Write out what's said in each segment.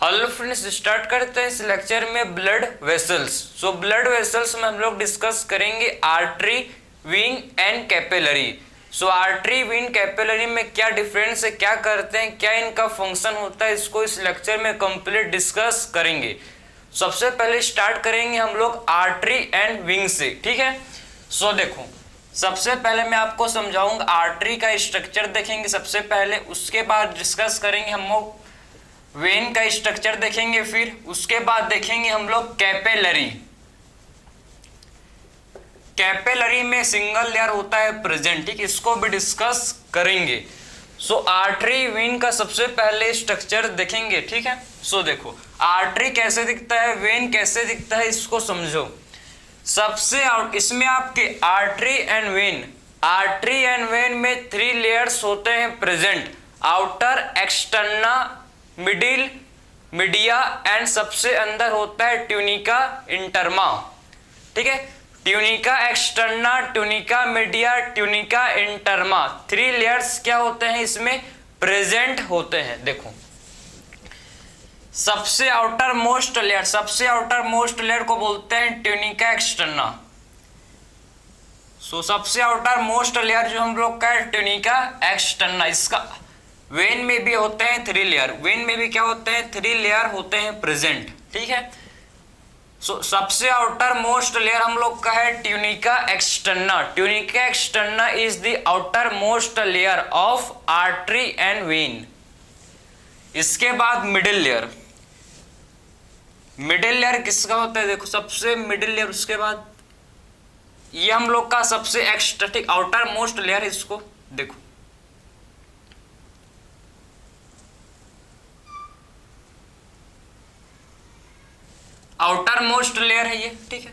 Hello friends, start करते हैं इस लेक्चर में blood vessels. So blood vessels में हम लोग डिस्कस करेंगे artery, vein and capillary. So artery, vein, capillary में क्या डिफरेंस है, क्या करते हैं, क्या इनका फंक्शन होता है, इसको इस लेक्चर में कंप्लीट डिस्कस करेंगे। सबसे पहले स्टार्ट करेंगे हम लोग आर्टरी एंड विंग से, ठीक है। सो देखो, सबसे पहले मैं आपको समझाऊंगा आर्टरी का स्ट्रक्चर देखेंगे सबसे पहले, उसके बाद डिस्कस करेंगे हम लोग वेन का स्ट्रक्चर देखेंगे, फिर उसके बाद देखेंगे हम लोग कैपिलरी। कैपिलरी में सिंगल लेयर होता है प्रेजेंट, ठीक, इसको भी डिस्कस करेंगे। सो आर्टरी, वेन का सबसे पहले स्ट्रक्चर देखेंगे, ठीक है। सो देखो, आर्टरी कैसे दिखता है, वेन कैसे दिखता है, इसको समझो। सबसे इसमें आपके आर्टरी एंड वेन में 3 लेयर्स होते हैं present, outer, externa, middle, media and सबसे अंदर होता है ट्यूनिका इंटरमा, ठीक है। Tunica externa, tunica media, tunica interna, 3 layers क्या होते हैं इसमें प्रेजेंट होते हैं। देखो, सबसे आउटर मोस्ट लेयर को बोलते हैं ट्यूनिका एक्सटर्ना। सो सबसे आउटर मोस्ट लेयर जो हम लोग का है ट्यूनिका एक्सटर्ना। इसका वेन में भी होते हैं 3 लेयर, वेन में भी क्या होते हैं 3 लेयर होते हैं प्रेजेंट, ठीक है। सो सबसे आउटर मोस्ट लेयर हम लोग का है tunica externa. Tunica externa is the outer most layer of artery and when. इसके बाद मिडिल लेयर किसका होता है, देखो सबसे मिडिल लेयर, उसके बाद ये हम लोग का सबसे एक्सट्रा आउटर मोस्ट लेयर है। इसको देखो, आउटर मोस्ट लेयर है ये, ठीक है।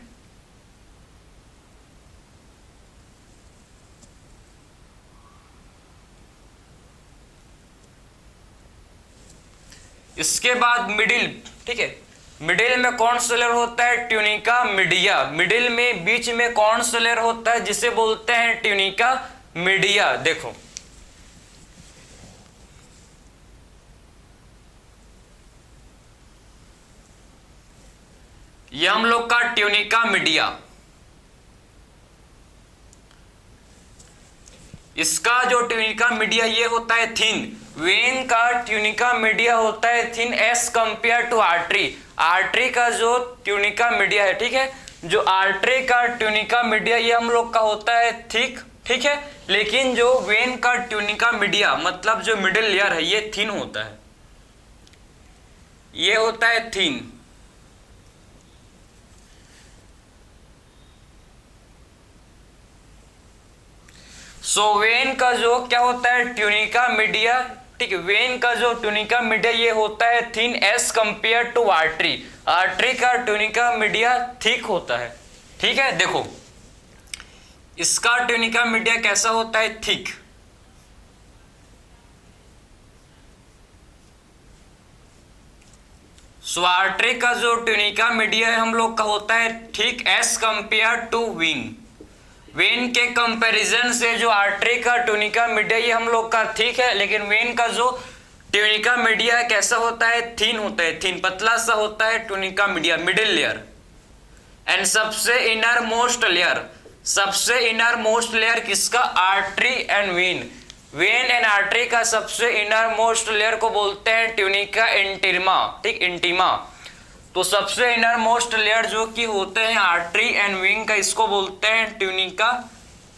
इसके बाद मिडिल, ठीक है। मिडिल में कौन सा लेयर होता है ट्यूनिका मीडिया। मिडिल में बीच में कौन सा लेयर होता है जिसे बोलते हैं ट्यूनिका मीडिया। देखो, ये हम लोग का ट्यूनिका मीडिया। इसका जो ट्यूनिका मीडिया ये होता है थिन। वेन का ट्यूनिका मीडिया होता है thin as compare to artery. Artery का जो ट्यूनिका मीडिया है, ठीक है, जो आर्टरी का ट्यूनिका मीडिया ये हम लोग का होता है थिक, ठीक है। लेकिन जो वेन का ट्यूनिका मीडिया मतलब जो मिडिल लेयर है ये थिन होता है, ये होता है थिन। सो वेन का जो क्या होता है ट्यूनिका मीडिया, ठीक है, वेन का जो ट्यूनिका मीडिया ये होता है thin as compare to artery. Artery का ट्यूनिका मीडिया थिक होता है, ठीक है। देखो, इसका ट्यूनिका मीडिया कैसा होता है, थिक। सो आर्टरी का जो ट्यूनिका मीडिया है हम लोग का होता है thick as compare to vein. Vein के कंपैरिजन से जो आर्टरी का ट्यूनिका मीडिया ये हम लोग का ठीक है, लेकिन वेन का जो ट्यूनिका मीडिया कैसा होता है, थिन होता है, थिन पतला सा होता है tunica media, middle layer. And सबसे इनर मोस्ट लेयर किसका, artery and when. When and artery का सबसे इनर मोस्ट लेयर को बोलते हैं ट्यूनिका इंटीमा, ठीक, इंटीमा। तो सबसे इनर मोस्ट लेयर जो कि होते हैं आर्टरी एंड विंग का, इसको बोलते हैं ट्यूनिका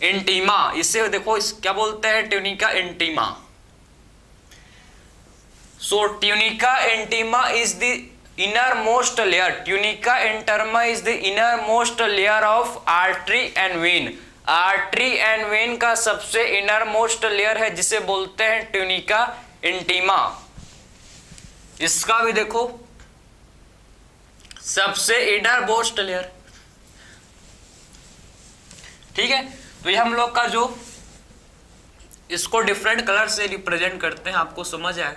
इंटीमा। इसे देखो, इस क्या बोलते हैं tunica intima. So tunica intima is the inner most layer, tunica interna is the inner most layer of artery and vein. Artery and vein का सबसे इनर मोस्ट लेयर है जिसे बोलते हैं ट्यूनिका इंटीमा। इसका भी देखो, सबसे इनर मोस्ट लेयर, ठीक है। तो ये हम लोग का जो इसको डिफरेंट कलर से रिप्रेजेंट करते हैं, आपको समझ आए।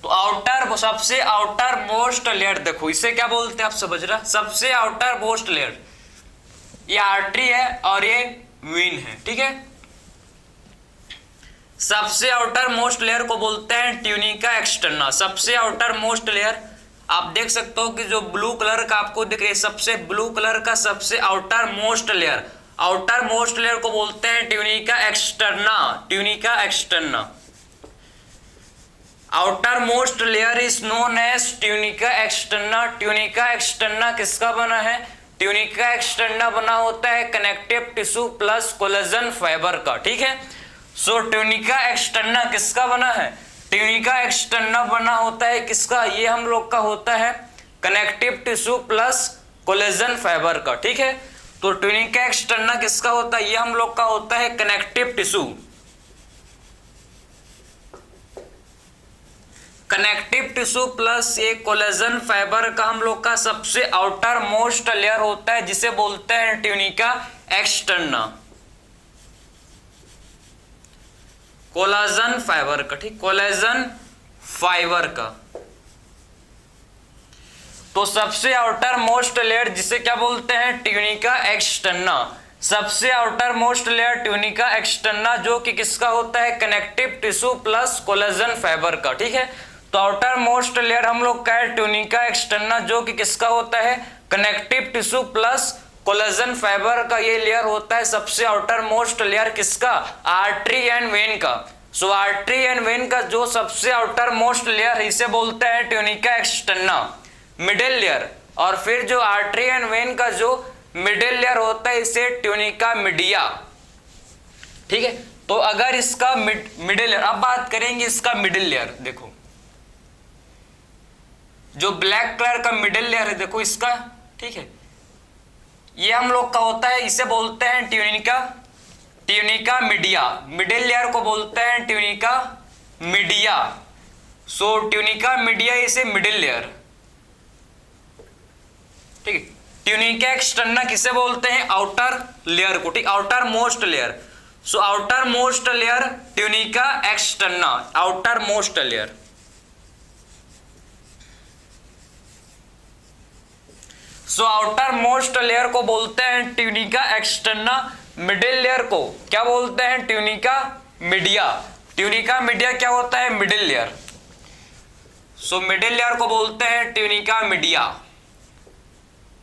तो आउटर, सबसे आउटर मोस्ट लेयर देखो, इसे क्या बोलते हैं आप समझ रहे, सबसे आउटर मोस्ट लेयर। ये आर्टरी है और ये वेन है, ठीक है। सबसे आउटर मोस्ट लेयर को बोलते हैं ट्यूनिका एक्सटर्ना। सबसे आउटर मोस्ट लेयर आप देख सकते हो कि जो ब्लू कलर का आपको दिख रही है, सबसे ब्लू कलर का सबसे outer most layer, outer most layer को बोलते हैं tunica externa. Tunica externa, outer most layer is known as tunica externa. Tunica externa किसका बना है? ट्यूनिका एक्सटर्ना बना होता है connective tissue plus collagen fibre का, ठीक है। सो ट्यूनिका एक्सटर्ना किसका बना है? ट्यूनिका एक्सटर्ना बना होता है किसका? ये हम लोग का होता है connective tissue plus collagen fibre का, ठीक है। तो ट्यूनिका एक्सटर्ना किसका होता है? ये हम लोग का होता है connective tissue, connective tissue plus ये कोलेजन फाइबर का हम लोग का सबसे आउटर मोस्ट लेयर होता है, जिसे बोलते हैं ट्यूनिका एक्सटर्ना, कोलेजन फाइबर का, ठीक, कोलेजन फाइबर का। तो सबसे आउटर मोस्ट लेयर जिसे क्या बोलते हैं? Tunica externa. सबसे outer most layer tunica externa, जो कि किसका होता है? Connective tissue plus collagen fibre का, ठीक है। तो आउटर मोस्ट लेयर हम लोग का है ट्यूनिका एक्सटर्ना, जो कि किसका होता है? Connective tissue plus collagen fibre का ये लेयर होता है सबसे आउटर मोस्ट लेयर किसका? आर्टरी एंड वेन का। सो आर्टरी एंड वेन का जो सबसे आउटर मोस्ट लेयर है इसे बोलते हैं ट्यूनिका एक्सटर्ना, मिडिल लेयर। और फिर जो आर्टरी एंड वेन का जो मिडिल लेयर होता है इसे ट्यूनिका मीडिया, ठीक है। तो अगर इसका मिडिल लेयर, अब बात करेंगे इसका मिडिल लेयर। देखो जो ब्लैक कलर का मिडिल लेयर है, देखो इसका, ठीक है, ये हम लोग का होता है, इसे बोलते हैं ट्यूनिका मीडिया। मिडिल लेयर को बोलते हैं ट्यूनिका मीडिया। सो ट्यूनिका मीडिया इसे मिडिल लेयर, ठीक है। ट्यूनिका एक्सटर्ना किसे बोलते हैं? आउटर लेयर को, ठीक, outer most layer. So outer most layer tunica externa, outer most layer. So outer most layer को बोलते हैं ट्यूनिका एक्सटर्ना। मिडिल लेयर को क्या बोलते हैं? Tunica media. ट्यूनिका मीडिया क्या होता है? Middle layer. सो मिडिल लेयर को बोलते हैं ट्यूनिका मीडिया,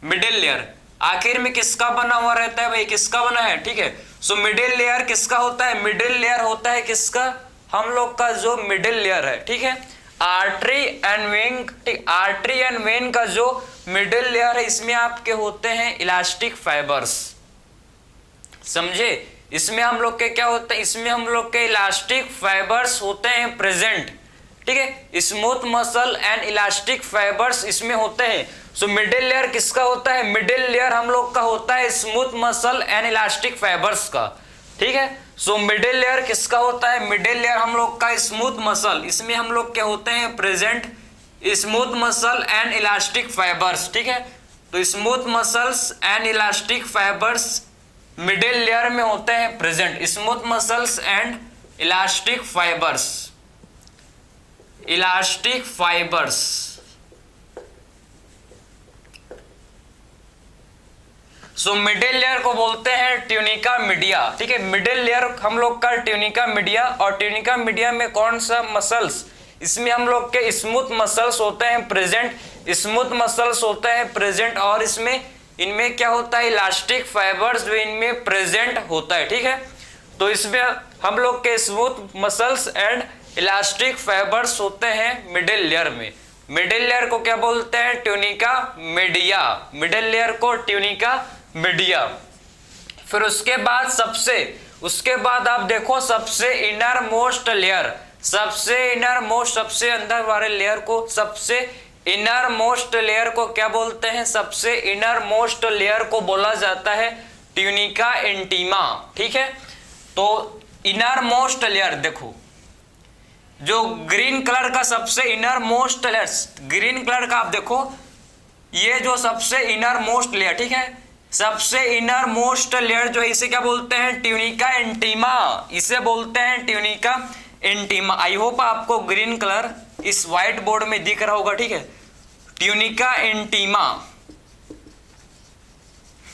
मिडिल लेयर। आखिर में किसका बना हुआ रहता है भाई? किसका बना है, ठीक है। सो मिडिल लेयर किसका होता है? मिडिल लेयर होता है किसका? हम लोग का जो मिडिल लेयर है, ठीक है, आर्टरी एंड वेन, ठीक, आर्टरी एंड वेन का जो मिडिल लेयर है इसमें आपके होते हैं इलास्टिक फाइबर्स, समझे। इसमें हम लोग के क्या होता है? इसमें हम लोग के इलास्टिक फाइबर्स होते हैं प्रेजेंट, ठीक है। Smooth muscle and elastic fibres इसमें होते हैं। सो मिडिल लेयर किसका होता है? मिडिल लेयर हम लोग का होता है smooth muscle and elastic fibres का, ठीक है। सो मिडिल लेयर किसका होता है? मिडिल लेयर हम लोग का स्मूथ मसल, इसमें हम लोग क्या होते हैं? Present smooth muscle and elastic fibres, ठीक है। तो smooth muscles and elastic fibres middle layer में होते हैं present. Smooth muscles and elastic fibres, elastic fibres. So middle layer को बोलते हैं ट्यूनिका मीडिया, ठीक है। मिडिल लेयर हम लोग का ट्यूनिका मीडिया। और ट्यूनिका मीडिया में कौन सा मसल्स? इसमें हम लोग के स्मूथ मसल्स होते हैं प्रेजेंट, स्मूथ मसल्स होते हैं प्रेजेंट। और इसमें इनमें क्या होता है? इलास्टिक फाइबर्स जो इनमें प्रेजेंट होता है, ठीक है। तो इसमें हम लोग के smooth muscles and elastic fibres होते हैं मिडिल लेयर में। मिडिल लेयर को क्या बोलते हैं? Tunica media. मिडिल लेयर को ट्यूनिका मीडिया। फिर उसके बाद आप देखो सबसे इनर मोस्ट लेयर, सबसे इनर मोस्ट, सबसे अंदर वाले लेयर को, सबसे इनर मोस्ट लेयर को क्या बोलते हैं? सबसे इनर मोस्ट लेयर को बोला जाता है ट्यूनिका इंटीमा, ठीक है। तो इनर मोस्ट लेयर देखो, जो ग्रीन कलर का सबसे inner most layer, green colour का आप देखो, ये जो सबसे इनर मोस्ट लेयर, ठीक है, सबसे इनर मोस्ट लेयर जो है इसे क्या बोलते हैं? ट्यूनिका इंटीमा, इसे बोलते हैं ट्यूनिका इंटीमा। आई होप आपको ग्रीन कलर इस व्हाइट बोर्ड में दिख रहा होगा, ठीक है। ट्यूनिका इंटीमा,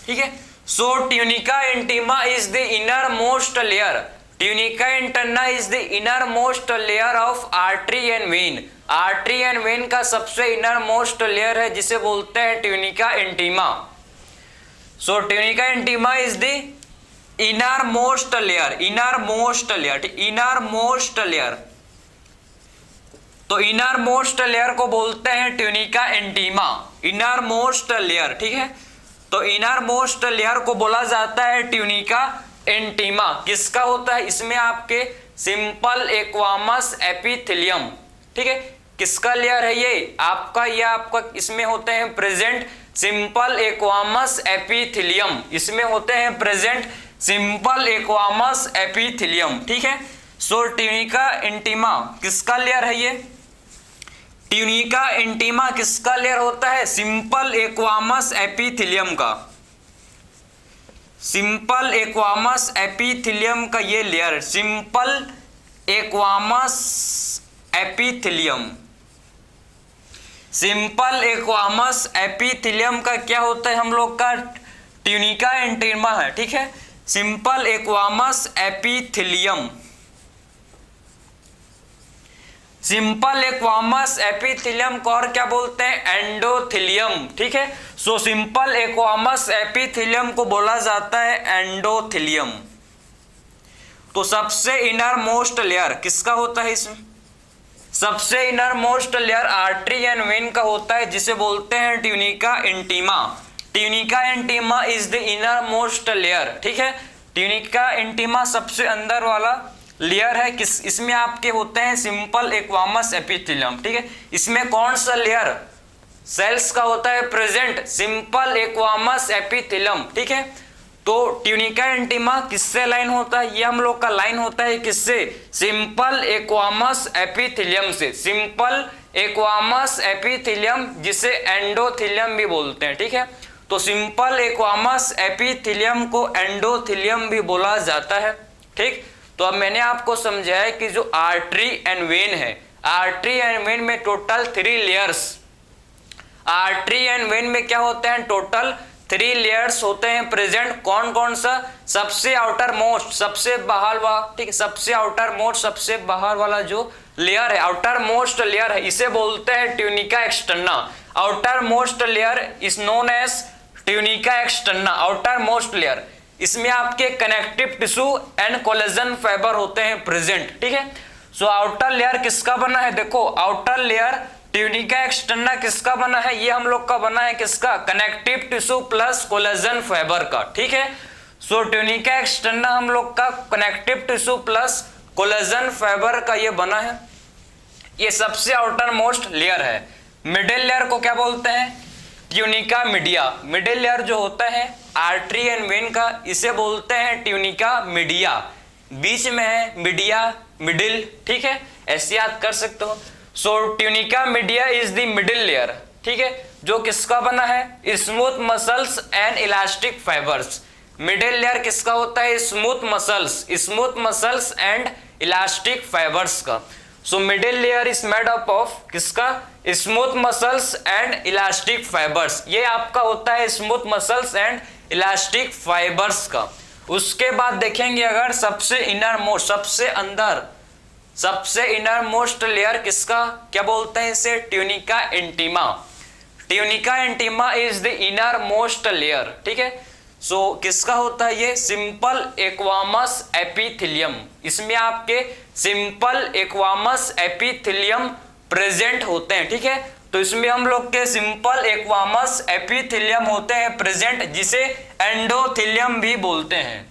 ठीक है। So tunica intima is the inner most layer, tunica interna is the inner most layer of artery and vein, artery and vein का सबसे इनर मोस्ट लेयर है जिसे बोलते हैं tunica intima. So tunica intima is the inner most layer, inner most layer, inner most layer, तो inner most layer को बोलते हैं tunica intima, inner most layer, ठीक है। तो इनर मोस्ट लेयर को बोला जाता है ट्यूनिका इंटीमा। किसका होता है? इसमें आपके सिंपल एक्वामस एपिथेलियम, ठीक है। किसका लेयर है ये आपका इसमें होते हैं प्रेजेंट सिंपल एक्वामस एपिथेलियम, इसमें होते हैं प्रेजेंट सिंपल एक्वामस एपिथेलियम, ठीक है। सो ट्यूनिका इंटीमा किसका लेयर है ये? ट्यूनिका इंटीमा किसका लेयर होता है? सिंपल एक्वामस एपिथेलियम का, सिंपल एक्वामस एपिथेलियम का ये layer, simple squamous epithelium, simple squamous epithelium का क्या होता है हम लोग का? ट्यूनिका इंटीमा है, ठीक है। Simple squamous epithelium, simple squamous epithelium को और क्या बोलते हैं? एंडोथेलियम, ठीक है। सो सिंपल एक्वामस एपिथेलियम को बोला जाता है एंडोथेलियम। तो सबसे इनर मोस्ट लेयर किसका होता है? इसमें सबसे inner most layer artery and vein का होता है जिसे बोलते हैं tunica intima. Tunica intima is the inner most layer, ठीक है। ट्यूनिका इंटीमा सबसे अंदर वाला लेयर है। किस इसमें आपके होते हैं सिंपल एक्वामस एपिथेलियम, ठीक है। इसमें कौन सा लेयर सेल्स का होता है? प्रेजेंट सिंपल एक्वामस एपिथेलियम, ठीक है। तो ट्यूनिका इंटीमा किससे लाइन होता है? ये हम लोग का लाइन होता है किससे? सिंपल एक्वामस एपिथेलियम से, सिंपल एक्वामस एपिथेलियम जिसे एंडोथेलियम भी बोलते हैं, ठीक है। तो सिंपल एक्वामस एपिथेलियम को एंडोथेलियम भी बोला जाता है, ठीक। तो अब मैंने आपको समझाया कि जो आर्टरी एंड वेन है, आर्टरी एंड वेन में total 3 layers, artery and when में क्या होते हैं? टोटल 3 लेयर्स होते हैं प्रेजेंट। कौन कौन सा? सबसे आउटर मोस्ट, सबसे बाहर वाला, ठीक है, सबसे आउटर मोस्ट, सबसे बाहर वाला जो लेयर है, आउटर मोस्ट लेयर है, इसे बोलते हैं tunica externa. Outer most layer is known as tunica externa, outer most layer. इसमें आपके connective tissue and collagen fibre होते हैं प्रेजेंट, ठीक है। सो आउटर लेयर किसका बना है? देखो आउटर लेयर ट्यूनिका एक्सटर्ना किसका बना है? ये हम लोग का बना है किसका? Connective tissue plus collagen fibre का, ठीक है। सो ट्यूनिका एक्सटर्ना हम लोग का connective tissue plus collagen fibre का ये बना है, ये सबसे आउटर मोस्ट लेयर है। मिडिल लेयर को क्या बोलते हैं? Tunica media. मिडिल लेयर जो होता है आर्टरी एंड वेन का, इसे बोलते हैं ट्यूनिका मीडिया। बीच में है मीडिया, मिडिल, ठीक है, ऐसे याद कर सकते हो। So tunica media is the middle layer, ठीक है, जो किसका बना है? Smooth muscles and elastic fibres. Middle layer किसका होता है? Smooth muscles, smooth muscles and elastic fibres का। So middle layer is made up of किसका? Smooth muscles and elastic fibres. ये आपका होता है smooth muscles and elastic fibres का। उसके बाद देखेंगे अगर सबसे इनर मोस्ट, सबसे अंदर, सबसे इनर मोस्ट लेयर किसका क्या बोलते हैं? इसे tunica intima. Tunica intima is the inner most layer, ठीक है। सो किसका होता है ये? Simple squamous epithelium. इसमें आपके सिंपल एक्वामस एपिथेलियम प्रेजेंट होते हैं, ठीक है। तो इसमें हम लोग के सिंपल एक्वामस एपिथेलियम होते हैं प्रेजेंट, जिसे एंडोथेलियम भी बोलते हैं।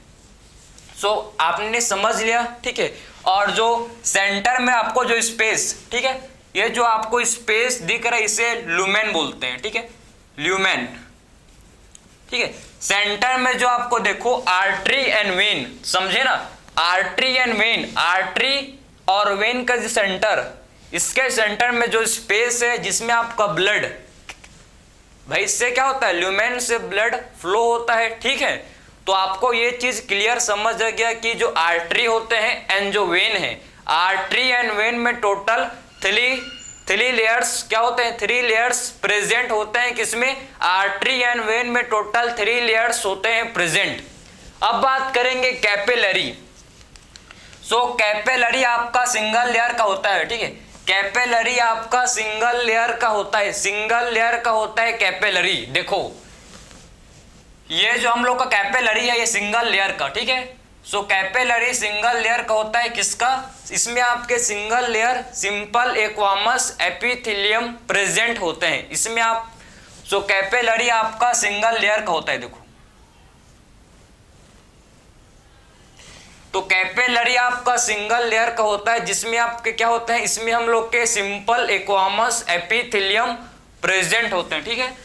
सो आपने समझ लिया, ठीक है। और जो सेंटर में आपको जो स्पेस, ठीक है, ये जो आपको स्पेस दिख रहा है इसे लुमेन बोलते हैं, ठीक है, ल्यूमेन, ठीक है। सेंटर में जो आपको देखो आर्टरी एंड वेन, समझे ना, आर्टरी एंड वेन, आर्टरी और वेन का जो सेंटर, इसके सेंटर में जो स्पेस है जिसमें आपका ब्लड, भाई इससे क्या होता है? ल्यूमेन से ब्लड फ्लो होता है, ठीक है। तो आपको ये चीज क्लियर समझ आ गया कि जो आर्टरी होते हैं एंड जो वेन है, आर्टरी एंड वेन में टोटल थ्री लेयर्स क्या होते हैं, थ्री लेयर्स प्रेजेंट होते हैं किसमें, आर्टरी एंड वेन में टोटल थ्री लेयर्स होते हैं प्रेजेंट। अब बात करेंगे कैपिलरी। सो कैपिलरी आपका सिंगल लेयर का होता है, ठीक है, कैपिलरी आपका सिंगल लेयर का होता है, सिंगल लेयर का होता है कैपिलरी। देखो ये जो हम लोग का कैपिलरी है ये सिंगल लेयर का, ठीक है। सो कैपिलरी सिंगल लेयर का होता है किसका, इसमें आपके single layer simple squamous epithelium present होते हैं इसमें आप। सो कैपिलरी आपका सिंगल लेयर का होता है। देखो तो कैपिलरी आपका सिंगल लेयर का होता है जिसमें आपके क्या होते हैं, इसमें हम लोग के सिंपल एक्वामस एपिथेलियम प्रेजेंट होते हैं, ठीक है।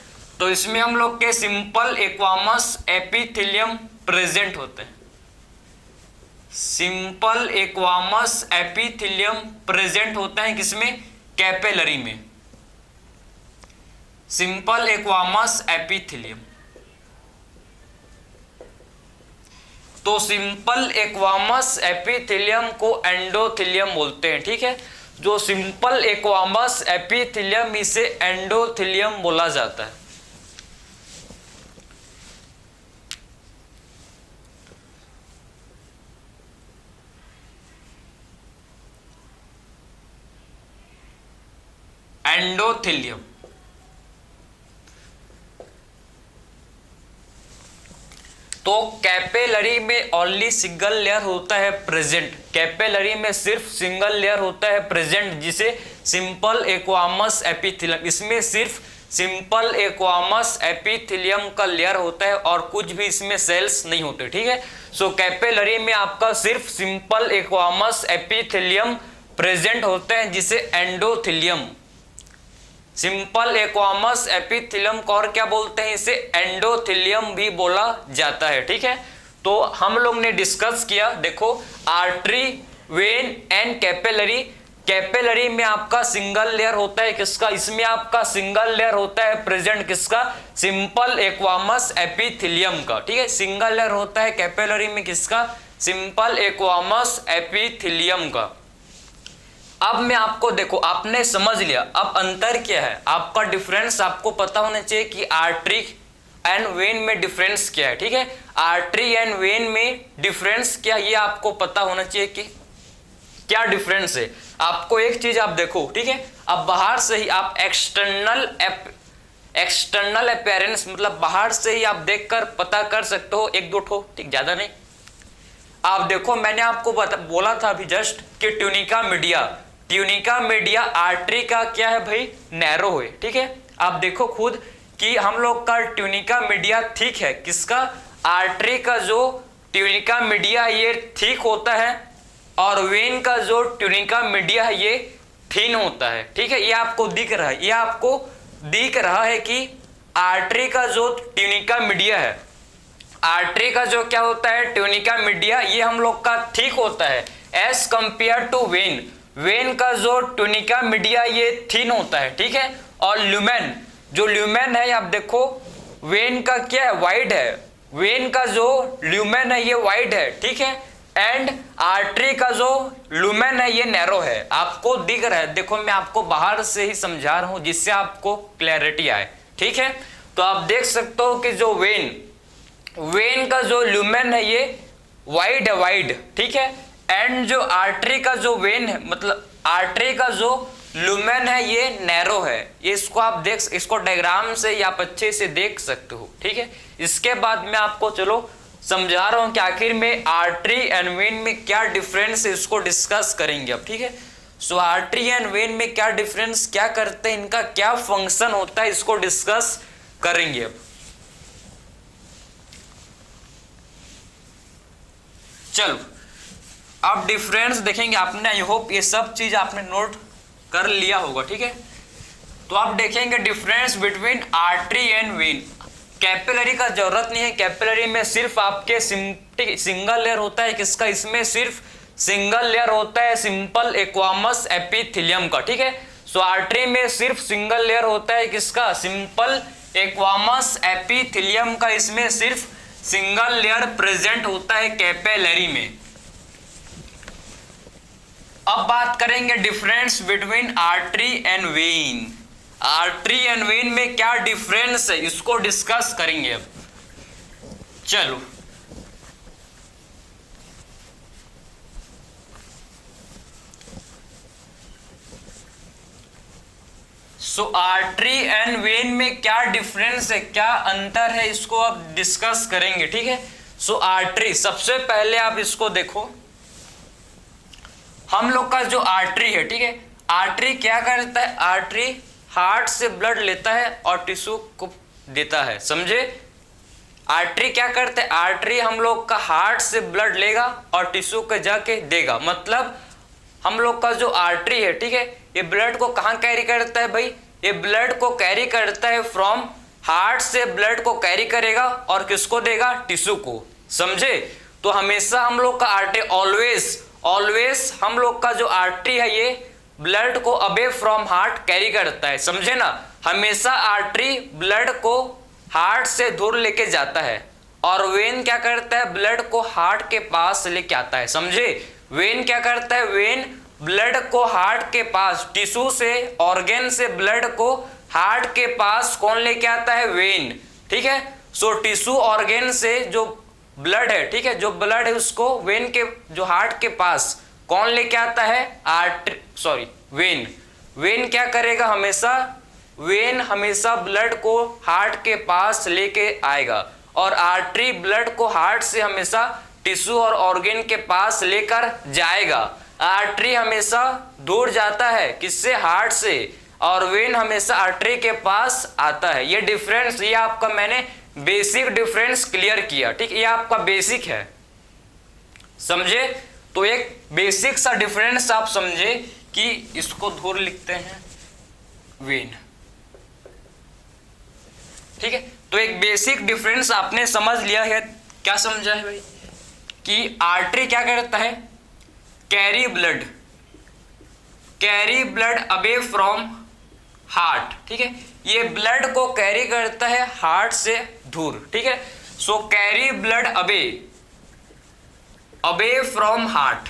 तो इसमें हम लोग के सिंपल एक्वामस एपिथेलियम प्रेजेंट होते हैं, सिंपल एक्वामस एपिथेलियम प्रेजेंट होता है किसमें, कैपिलरी में, सिंपल एक्वामस एपिथेलियम। तो सिंपल एक्वामस एपिथेलियम को एंडोथेलियम बोलते हैं, ठीक है। जो सिंपल एक्वामस एपिथेलियम इसे एंडोथेलियम बोला जाता है। एंडोथेलियम। तो कैपिलरी में ओनली सिंगल लेयर होता है प्रेजेंट, कैपिलरी में सिर्फ सिंगल लेयर होता है प्रेजेंट जिसे सिंपल एक्वामस एपिथेलियम, इसमें सिर्फ सिंपल एक्वामस एपिथेलियम का लेयर होता है और कुछ भी इसमें सेल्स नहीं होते, ठीक है। सो कैपिलरी में आपका सिर्फ सिंपल एक्वामस एपिथेलियम प्रेजेंट होते हैं जिसे एंडोथेलियम, सिंपल एक्वामस एपिथेलियम को और क्या बोलते हैं, इसे एंडोथेलियम भी बोला जाता है, ठीक है। तो हम लोग ने डिस्कस किया, देखो artery, when and capillary. Capillary में आपका सिंगल लेयर होता है किसका, इसमें आपका सिंगल लेयर होता है प्रेजेंट किसका, सिंपल एक्वामस एपिथेलियम का, ठीक है। सिंगल लेयर होता है कैपिलरी में किसका, सिंपल एक्वामस एपिथेलियम का। अब मैं आपको, देखो आपने समझ लिया, अब अंतर क्या है आपका, डिफरेंस आपको पता होना चाहिए कि आर्टरी एंड वेन में डिफरेंस क्या है, ठीक है। आर्टरी एंड वेन में डिफरेंस क्या, ये आपको पता होना चाहिए कि क्या डिफरेंस है। आपको एक चीज आप देखो, ठीक है, अब बाहर से ही आप एक्सटर्नल अपीयरेंस मतलब बाहर से ही आप देखकर पता कर सकते हो, एक दो ठो, ठीक, ज्यादा नहीं। आप देखो मैंने आपको बोला था अभी जस्ट कि ट्यूनिका मीडिया आर्टरी का क्या है भाई, नैरो है, ठीक है। आप देखो खुद कि हम लोग का ट्यूनिका मीडिया ठीक है किसका, आर्टरी का जो ट्यूनिका मीडिया ये ठीक होता है और वेन का जो ट्यूनिका मीडिया है ये थिन होता है, ठीक है। ये आपको दिख रहा है, ये आपको दिख रहा है कि आर्टरी का जो ट्यूनिका मीडिया है, आर्टरी का जो क्या होता है ट्यूनिका मीडिया, ये हम लोग का ठीक होता है as compare to vein. Vein का जो ट्यूनिका मीडिया ये थिन होता है, ठीक है। और ल्यूमेन, जो ल्यूमेन है आप देखो, वेन का क्या है, वाइड है, वेन का जो ल्यूमेन है ये वाइड है, ठीक है। एंड आर्टरी का जो ल्यूमेन है ये नैरो है, आपको दिख रहा है। देखो मैं आपको बाहर से ही समझा रहा हूं जिससे आपको क्लैरिटी आए, ठीक है। तो आप देख सकते हो कि जो वेन का जो ल्यूमेन है ये वाइड है, वाइड, ठीक है। एंड जो आर्टरी का जो वेन है मतलब आर्टरी का जो लुमेन है ये नैरो है। ये इसको आप इसको डायग्राम से आप अच्छे से देख सकते हो, ठीक है। इसके बाद मैं आपको चलो समझा रहा हूं कि आखिर में आर्टरी एंड वेन में क्या डिफरेंस है, इसको डिस्कस करेंगे अब, ठीक है। सो आर्टरी एंड वेन में क्या डिफरेंस, क्या करते हैं, इनका क्या फंक्शन होता है, इसको डिस्कस करेंगे अब। चलो अब डिफरेंस देखेंगे आपने, आई होप ये सब चीज आपने नोट कर लिया होगा, ठीक है। तो आप देखेंगे difference between artery and when. Capillary का जरूरत नहीं है, कैपिलरी में सिर्फ आपके सिंगल लेयर होता है किसका, इसमें सिर्फ सिंगल लेयर होता है सिंपल एक्वामस एपिथेलियम का, ठीक है। सो आर्टरी में सिर्फ सिंगल लेयर होता है किसका, सिंपल एक्वामस एपिथेलियम का, इसमें सिर्फ सिंगल लेयर प्रेजेंट होता है कैपिलरी में। अब बात करेंगे difference between artery and vein. Artery and when में क्या डिफरेंस है इसको डिस्कस करेंगे अब। चलो सो आर्टरी एंड वेन में क्या डिफरेंस है, क्या अंतर है, इसको अब डिस्कस करेंगे। ठीक है, सो आर्टरी, सबसे पहले आप इसको देखो, हम लोग का जो आर्टरी है, ठीक है, आर्टरी क्या करता है, आर्टरी हार्ट से ब्लड लेता है और टिश्यू को देता है, समझे। आर्टरी क्या करते हैं, आर्टरी हम लोग का हार्ट से ब्लड लेगा और टिश्यू को जाके देगा। मतलब हम लोग का जो आर्टरी है, ठीक है, ये ब्लड को कहाँ कैरी करता है भाई, ये ब्लड को कैरी करता है फ्रॉम हार्ट से ब्लड को कैरी करेगा और किसको देगा, टिश्यू को, समझे। तो हमेशा हम लोग का आर्टरी ऑलवेज हम लोग का जो आर्टरी है ये ब्लड को अबे फ्रॉम हार्ट कैरी करता है, समझे ना। हमेशा आर्टरी ब्लड को हार्ट से दूर लेके जाता है और वेन क्या करता है, ब्लड को हार्ट के पास लेके आता है, समझे। वेन क्या करता है, वेन ब्लड को हार्ट के पास, टिश्यू से, ऑर्गन से ब्लड को हार्ट के पास कौन लेके आता है, वेन, ठीक है। सो टिश्यू ऑर्गन से जो ब्लड है, ठीक है, जो ब्लड है उसको वेन के, जो हार्ट के पास कौन लेके आता है, वेन। वेन क्या करेगा, हमेशा वेन हमेशा ब्लड को हार्ट के पास लेके आएगा और आर्टरी ब्लड को हार्ट से हमेशा टिश्यू और ऑर्गन के पास लेकर जाएगा। आर्टरी हमेशा दूर जाता है किससे, हार्ट से, और वेन हमेशा आर्टरी के पास आता है। ये डिफरेंस, ये आपका मैंने बेसिक डिफरेंस क्लियर किया, ठीक, ये आपका बेसिक है, समझे। तो एक बेसिक सा डिफरेंस आप समझे कि इसको दूर लिखते हैं वेन, ठीक है। तो एक बेसिक डिफरेंस आपने समझ लिया है। क्या समझा है भाई, कि आर्टरी क्या करता है, कैरी ब्लड अबे फ्रॉम हार्ट, ठीक है, ये ब्लड को कैरी करता है हार्ट से दूर, ठीक है। सो कैरी ब्लड अबे फ्रॉम हार्ट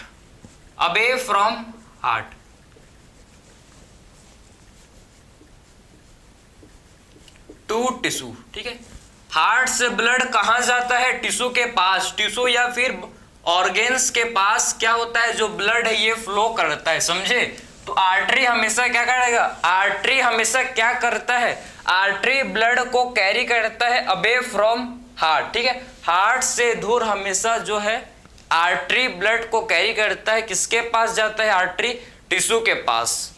टू टिश्यू, ठीक है। हार्ट से ब्लड कहां जाता है, टिश्यू के पास, टिश्यू या फिर ऑर्गेन्स के पास क्या होता है, जो ब्लड है ये फ्लो करता है, समझे। तो आर्टरी हमेशा क्या करेगा, आर्टरी हमेशा क्या करता है, आर्टरी ब्लड को कैरी करता है अबे फ्रॉम हार्ट, ठीक है, हार्ट से दूर हमेशा जो है आर्टरी ब्लड को कैरी करता है, किसके पास जाता है, आर्टरी, टिश्यू के पास।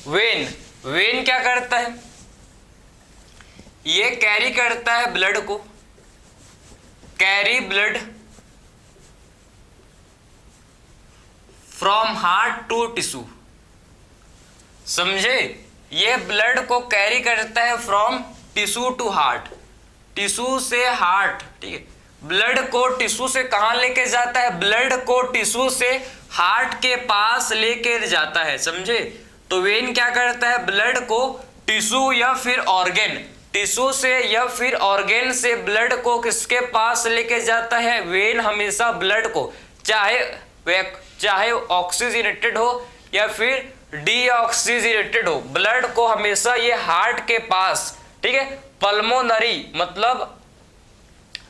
वेन क्या करता है, ये कैरी करता है ब्लड को, carry blood from heart to tissue, समझे। ये ब्लड को कैरी करता है from tissue to heart, tissue से हार्ट, ठीक है। ब्लड को टिश्यू से कहां लेके जाता है, ब्लड को टिश्यू से हार्ट के पास लेके जाता है, समझे। तो वेन क्या करता है, ब्लड को टिश्यू या फिर ऑर्गन, टिश्यू से या फिर ऑर्गन से ब्लड को किसके पास लेके जाता है, वेन हमेशा ब्लड को, चाहे ऑक्सीजनेटेड हो या फिर डीऑक्सीजनेटेड हो, ब्लड को हमेशा ये हार्ट के पास, ठीक है। पल्मोनरी मतलब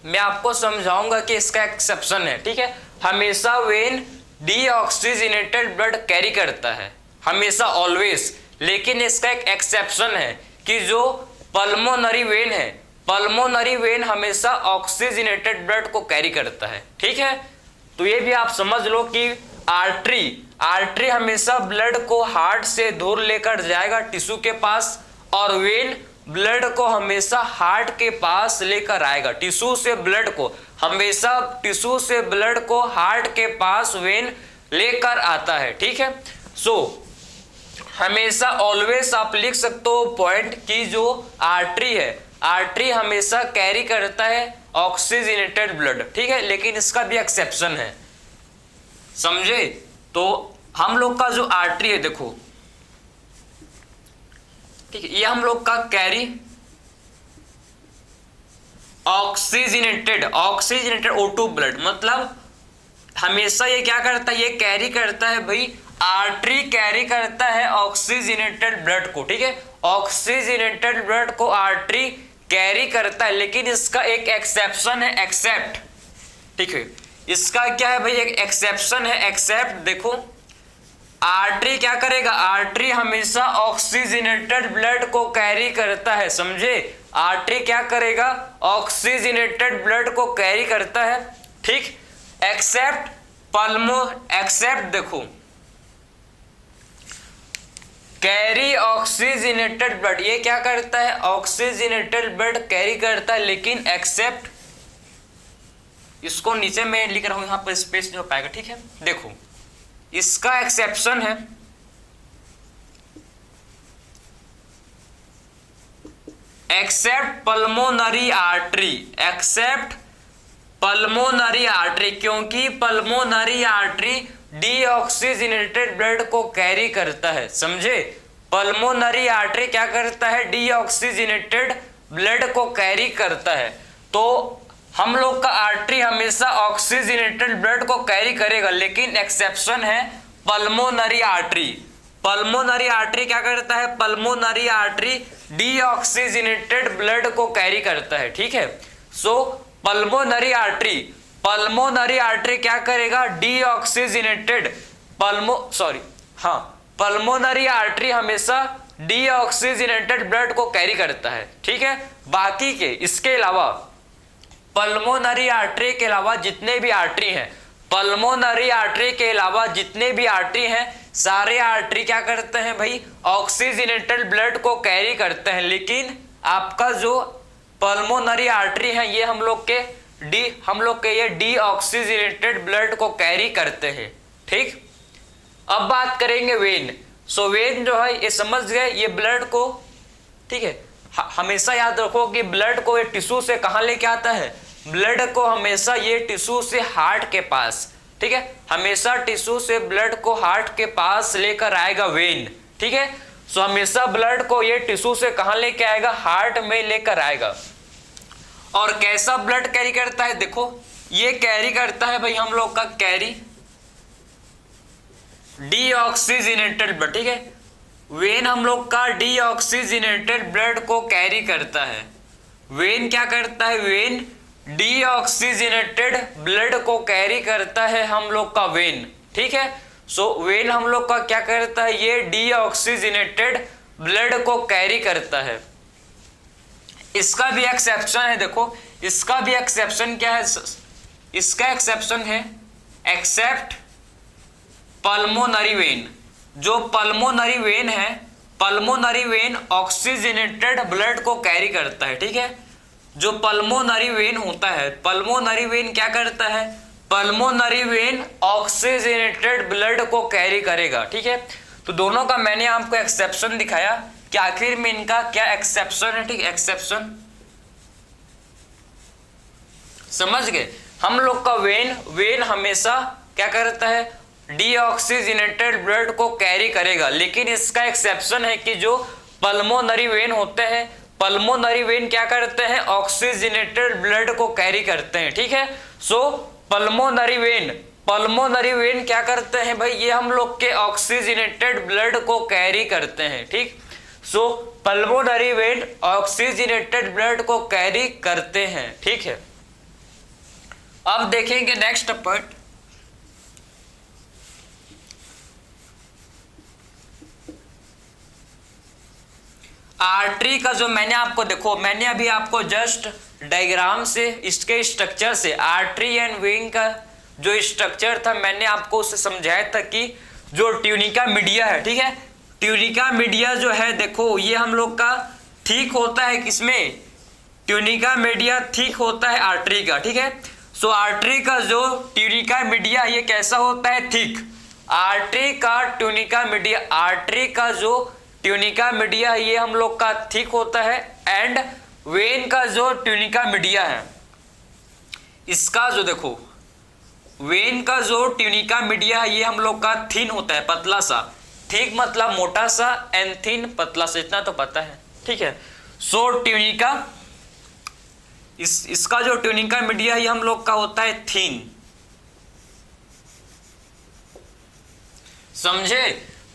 मैं आपको समझाऊंगा कि इसका एक्सेप्शन है, ठीक है। हमेशा वेन डीऑक्सीजनेटेड ब्लड कैरी करता है, हमेशा, ऑलवेज, लेकिन इसका एक एक्सेप्शन है कि जो पल्मोनरी वेन है, पल्मोनरी वेन हमेशा ऑक्सीजनेटेड ब्लड को कैरी करता है, ठीक है। तो ये भी आप समझ लो कि आर्टरी हमेशा ब्लड को हार्ट से दूर लेकर जाएगा टिश्यू के पास, और वेन ब्लड को हमेशा हार्ट के पास लेकर आएगा, टिश्यू से ब्लड को हमेशा, टिश्यू से ब्लड को हार्ट के पास वेन लेकर आता है, ठीक है। सो हमेशा ऑलवेज आप लिख सकते हो पॉइंट कि जो आर्टरी है, आर्टरी हमेशा कैरी करता है ऑक्सीजनेटेड ब्लड, ठीक है, लेकिन इसका भी एक्सेप्शन है, समझे। तो हम लोग का जो आर्टरी है, देखो, ठीक है, ये हम लोग का कैरी ऑक्सीजनेटेड O2 ब्लड, मतलब हमेशा ये क्या करता है, ये कैरी करता है भाई, आर्टरी कैरी करता है ऑक्सीजनेटेड ब्लड को, ठीक है, ऑक्सीजनेटेड ब्लड को आर्टरी कैरी करता है, लेकिन इसका एक एक्सेप्शन है, एक्सेप्ट, ठीक है, इसका क्या है भाई, एक एक्सेप्शन है, एक्सेप्ट। देखो आर्टरी क्या करेगा, आर्टरी हमेशा ऑक्सीजनेटेड ब्लड को कैरी करता है, समझे, आर्टरी क्या करेगा, ऑक्सीजनेटेड ब्लड को कैरी करता है, ठीक, एक्सेप्ट पल्मो, एक्सेप्ट देखो कैरी ऑक्सीजनेटेड ब्लड, ये क्या करता है, ऑक्सीजनेटेड ब्लड कैरी करता है, लेकिन एक्सेप्ट, इसको नीचे में लिख रहा हूं, यहां पर स्पेस जो पाएगा, ठीक है, देखो इसका एक्सेप्शन है, accept pulmonary artery, accept pulmonary artery, क्योंकि पल्मोनरी आर्टरी डीऑक्सीजनेटेड ब्लड को कैरी करता है, समझे, पल्मोनरी आर्टरी क्या करता है, डीऑक्सीजनेटेड ब्लड को कैरी करता है। तो हम लोग का आर्टरी हमेशा ऑक्सीजनेटेड ब्लड को कैरी करेगा, लेकिन एक्सेप्शन है पल्मोनरी आर्टरी, पल्मोनरी आर्टरी क्या करता है, पल्मोनरी आर्टरी डीऑक्सीजनेटेड ब्लड को कैरी करता है, ठीक है। सो पल्मोनरी आर्टरी, पल्मोनरी आर्टरी क्या करेगा, डीऑक्सीजनेटेड पल्मोनरी आर्टरी हमेशा डीऑक्सीजनेटेड ब्लड को कैरी करता है, ठीक है। बाकी के इसके अलावा पल्मोनरी आर्टरी के अलावा जितने भी आर्टरी हैं, पल्मोनरी आर्टरी के अलावा जितने भी आर्टरी हैं, सारे आर्टरी क्या करते हैं भाई, ऑक्सीजनेटेड ब्लड को कैरी करते हैं, लेकिन आपका जो पल्मोनरी आर्टरी है ये हम लोग के ये डीऑक्सीजनेटेड ब्लड को कैरी करते हैं, ठीक। अब बात करेंगे वेन। सो वेन जो है ये समझ गए, ये ब्लड को, ठीक है, हमेशा याद रखो कि ब्लड को ये टिश्यू से कहां लेके आता है, ब्लड को हमेशा ये टिश्यू से हार्ट के पास, ठीक है, हमेशा टिश्यू से ब्लड को हार्ट के पास लेकर आएगा वेन, ठीक है। सो हमेशा ब्लड को ये टिश्यू से कहां लेके आएगा, हार्ट में लेकर आएगा। और कैसा ब्लड कैरी करता है, देखो ये कैरी करता है भाई हम लोग का कैरी डीऑक्सीजनेटेड ब्लड, ठीक है, वेन हम लोग का डीऑक्सीजनेटेड ब्लड को कैरी करता है, वेन क्या करता है, वेन डीऑक्सीजनेटेड ब्लड को कैरी करता है हम लोग का वेन, ठीक है। सो वेन हम लोग का क्या करता है, ये डीऑक्सीजनेटेड ब्लड को कैरी करता है। इसका भी एक्सेप्शन है, देखो इसका भी एक्सेप्शन क्या है, इसका एक्सेप्शन है एक्सेप्ट पल्मोनरी वेन, जो पल्मोनरी वेन है, पल्मोनरी वेन ऑक्सीजनेटेड ब्लड को कैरी करता है, ठीक है। जो पल्मोनरी वेन होता है, पल्मोनरी वेन क्या करता है, पल्मोनरी वेन ऑक्सीजनेटेड ब्लड को कैरी करेगा, ठीक है। तो दोनों का मैंने आपको एक्सेप्शन दिखाया कि आखिर में इनका क्या एक्सेप्शन है, ठीक, एक्सेप्शन समझ गए। हम लोग का वेन हमेशा क्या करता है, डीऑक्सीजनेटेड ब्लड को कैरी करेगा, लेकिन इसका एक्सेप्शन है कि जो पल्मोनरी वेन होते हैं, पल्मोनरी वेन क्या करते हैं, ऑक्सीजनेटेड ब्लड को कैरी करते हैं, ठीक है। सो पल्मोनरी वेन क्या करते हैं भाई, ये हम लोग के ऑक्सीजनेटेड ब्लड को कैरी करते हैं, ठीक। सो पल्मोनरी वेन ऑक्सीजनेटेड ब्लड को कैरी करते हैं, ठीक है। अब देखेंगे नेक्स्ट पॉइंट, आर्टरी का जो मैंने आपको, देखो मैंने अभी आपको जस्ट डायग्राम से, इसके स्ट्रक्चर से, आर्टरी एंड वेन का जो स्ट्रक्चर था मैंने आपको उससे समझाया था कि जो ट्यूनिका मीडिया है, ठीक है, ट्यूनिका मीडिया जो है, देखो ये हम लोग का ठीक होता है किसमें, ट्यूनिका मीडिया ठीक होता है आर्टरी का, ठीक है। सो आर्टरी का जो ट्यूनिका मीडिया ये कैसा होता है, थिक, आर्टरी का ट्यूनिका मीडिया, आर्टरी का जो ट्यूनिका मीडिया है ये हम लोग का थिक होता है, एंड वेन का जो ट्यूनिका मीडिया है इसका जो, देखो वेन का जो ट्यूनिका मीडिया है ये हम लोग का थिन होता है, पतला सा, थिक मतलब मोटा सा, एंड थिन पतला सा, इतना तो पता है, ठीक है। सो ट्यूनिका, इसका जो ट्यूनिका मीडिया है ये हम लोग का होता है थिन, समझे?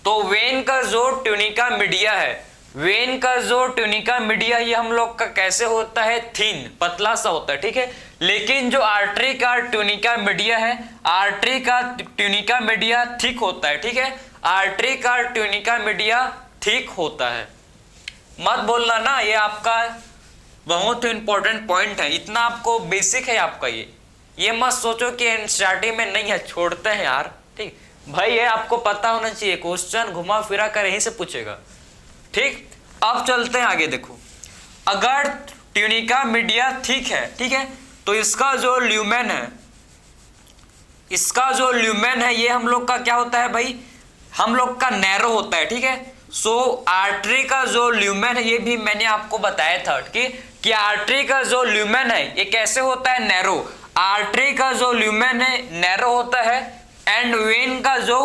तो वेन का जो ट्यूनिका मीडिया है, वेन का जो ट्यूनिका मीडिया ये हम लोग का कैसे होता है, थिन, पतला सा होता है, ठीक है। लेकिन जो आर्टरी का ट्यूनिका मीडिया है, आर्टरी का ट्यूनिका मीडिया थिक होता है, ठीक है। आर्टरी का ट्यूनिका मीडिया थिक होता है। मत बोलना ना, ये आपका बहुत इंपॉर्टेंट पॉइंट है, इतना आपको बेसिक है आपका। ये मत सोचो कि एनसीईआरटी में नहीं है, छोड़ते हैं यार, ठीक भाई, ये आपको पता होना चाहिए, क्वेश्चन घुमा फिरा कर यहीं से पूछेगा, ठीक। अब चलते हैं आगे। देखो, अगर ट्यूनिका मीडिया थिक है, ठीक है, तो इसका जो ल्यूमेन है, इसका जो ल्यूमेन है ये हम लोग का क्या होता है भाई, हम लोग का नैरो होता है, ठीक है। सो आर्टरी का जो ल्यूमेन है, ये भी मैंने आपको बताया था कि आर्टरी का जो ल्यूमेन है ये कैसे होता है, नैरो। आर्टरी का जो ल्यूमेन है नैरो होता है, एंड वेन का जो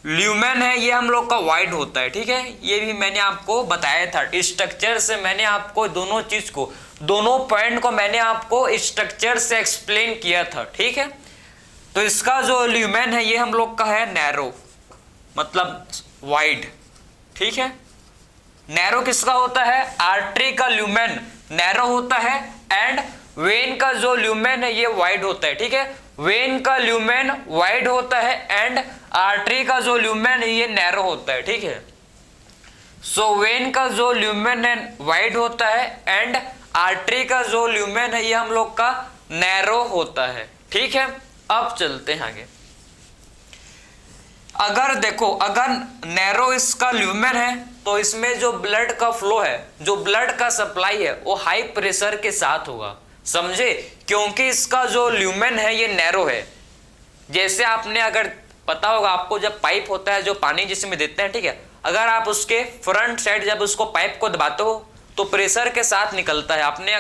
ल्यूमेन है ये हम लोग का वाइड होता है, ठीक है। ये भी मैंने आपको बताया था, स्ट्रक्चर से मैंने आपको दोनों चीज को, दोनों पॉइंट को मैंने आपको स्ट्रक्चर से एक्सप्लेन किया था, ठीक है। तो इसका जो ल्यूमेन है ये हम लोग का है नैरो, मतलब वाइड, ठीक है। नैरो किसका होता है, आर्टरी का ल्यूमेन नैरो होता है, एंड वेन का जो ल्यूमेन है ये वाइड होता है, ठीक है। वेन का ल्यूमेन वाइड होता है, एंड आर्टरी का जो ल्यूमेन है ये नैरो होता है, ठीक है। सो वेन का जो ल्यूमेन है वाइड होता है, एंड आर्टरी का जो ल्यूमेन है ये हम लोग का नैरो होता है, ठीक है। अब चलते हैं आगे। अगर देखो, अगर नैरो इसका ल्यूमेन है तो इसमें जो ब्लड का फ्लो है, जो ब्लड का सप्लाई है वो हाई प्रेशर के साथ होगा, समझे, क्योंकि इसका जो ल्यूमेन है ये नैरो है। जैसे आपने अगर पता होगा आपको, जब पाइप होता है जो पानी जिसमें देते हैं, ठीक है, अगर आप उसके फ्रंट साइड जब उसको पाइप को दबाते हो तो प्रेशर के साथ निकलता है, आपने,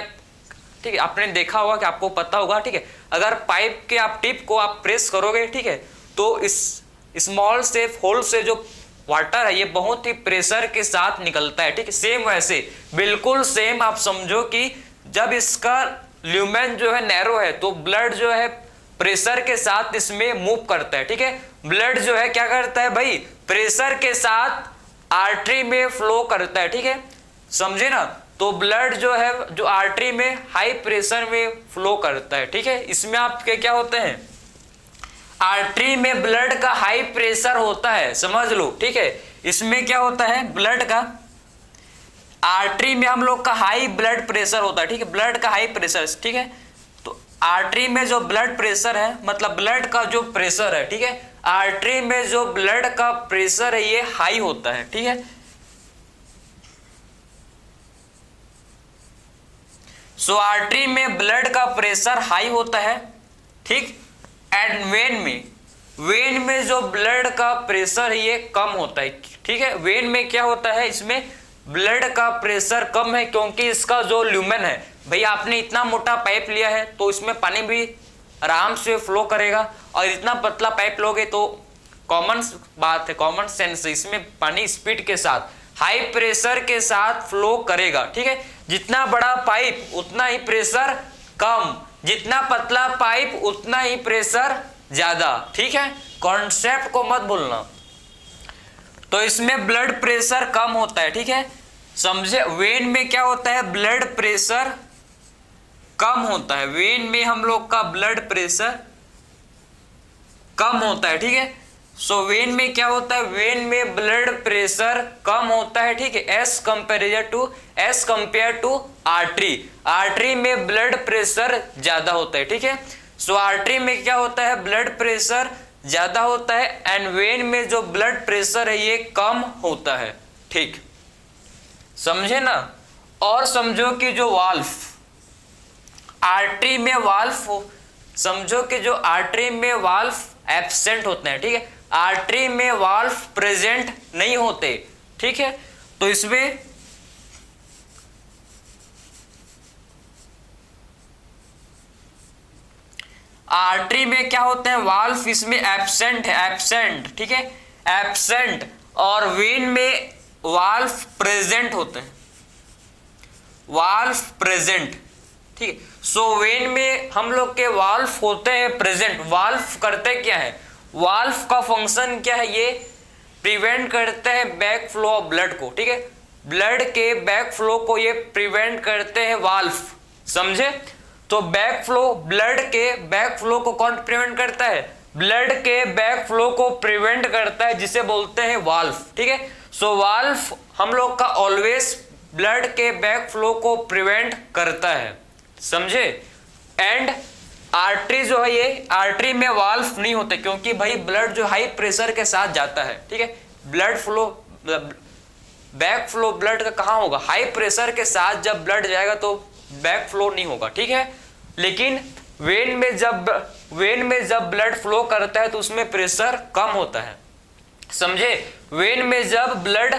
ठीक है, आपने देखा होगा कि आपको पता होगा, ठीक है। अगर पाइप के आप टिप को आप प्रेस करोगे, ठीक है, तो इस स्मॉल से होल से जो वाटर है ये बहुत ही प्रेशर के साथ निकलता है, ठीक है। सेम वैसे, बिल्कुल सेम आप समझो कि जब इसका ल्यूमेन जो है नैरो है तो ब्लड जो है प्रेशर के साथ इसमें मूव करता है, ठीक है। ब्लड जो है क्या करता है भाई, प्रेशर के साथ आर्टरी में फ्लो करता है, ठीक है, समझे ना। तो ब्लड जो है जो आर्टरी में हाई प्रेशर में फ्लो करता है, ठीक है। इसमें आपके क्या होते हैं, आर्टरी में ब्लड का हाई प्रेशर होता है, समझ लो, ठीक है। इसमें क्या होता है, ब्लड का, आर्टरी में हम लोग का हाई ब्लड प्रेशर होता है, ठीक है, ब्लड का हाई प्रेशर, ठीक है। तो आर्टरी में जो ब्लड प्रेशर है, मतलब ब्लड का जो प्रेशर है, ठीक है, आर्टरी में जो ब्लड का प्रेशर है ये हाई होता है, ठीक है। सो आर्टरी में ब्लड का प्रेशर हाई होता है, ठीक। एंड वेन में जो ब्लड का प्रेशर है ये कम होता है, ठीक है। वेन में क्या होता है, इसमें ब्लड का प्रेशर कम है, क्योंकि इसका जो ल्यूमेन है, भाई आपने इतना मोटा पाइप लिया है तो इसमें पानी भी आराम से फ्लो करेगा, और इतना पतला पाइप लोगे तो कॉमन बात है, कॉमन सेंस, इसमें पानी स्पीड के साथ हाई प्रेशर के साथ फ्लो करेगा, ठीक है। जितना बड़ा पाइप उतना ही प्रेशर कम, जितना पतला पाइप उतना ही प्रेशर ज्यादा, ठीक है। कॉन्सेप्ट को मत भूलना। तो इसमें ब्लड प्रेशर कम होता है, ठीक है, समझे। वेन में क्या होता है, ब्लड प्रेशर कम होता है, वेन में हम लोग का ब्लड प्रेशर कम होता है, ठीक है। सो वेन में क्या होता है, वेन में ब्लड प्रेशर कम होता है, ठीक है, as compare to artery. Artery में ब्लड प्रेशर ज्यादा होता है, ठीक है। सो आर्टरी में क्या होता है, ब्लड प्रेशर ज्यादा होता है, एंड वेन में जो ब्लड प्रेशर है ये कम होता है, ठीक, समझे ना। और समझो कि जो वाल्व, आर्टरी में वाल्व हो, समझो कि जो आर्टरी में वाल्व एब्सेंट होते हैं, ठीक है, आर्टरी में वाल्व प्रेजेंट नहीं होते, ठीक है। तो इसमें आर्टरी में क्या होते हैं, वाल्व इसमें एब्सेंट है, एब्सेंट, ठीक है, एब्सेंट। और वेन में वाल्व प्रेजेंट होते हैं, वाल्व प्रेजेंट, ठीक है। सो वेन में हम लोग के वाल्व होते हैं प्रेजेंट। वाल्व करते क्या है, वाल्व का फंक्शन क्या है, ये प्रिवेंट करते हैं बैक फ्लो ऑफ ब्लड को, ठीक है, ब्लड के बैक फ्लो को ये प्रिवेंट करते हैं वाल्व, समझे। तो बैक फ्लो, ब्लड के बैक फ्लो को कौन प्रिवेंट करता है, ब्लड के बैक फ्लो को प्रिवेंट करता है, जिसे बोलते हैं वाल्व, ठीक है। सो वाल्व हम लोग का ऑलवेज ब्लड के बैक फ्लो को प्रिवेंट करता है, समझे। एंड आर्टरी जो है, ये आर्टरी में वाल्व नहीं होते, क्योंकि भाई ब्लड जो हाई प्रेशर के साथ जाता है, ठीक है, blood flow, back flow blood का कहाँ होगा, हाई प्रेशर के साथ जब ब्लड जाएगा तो बैक फ्लो नहीं होगा, ठीक है। लेकिन वेन में जब ब्लड फ्लो करता है तो उसमें प्रेशर कम होता है, समझे। वेन में जब ब्लड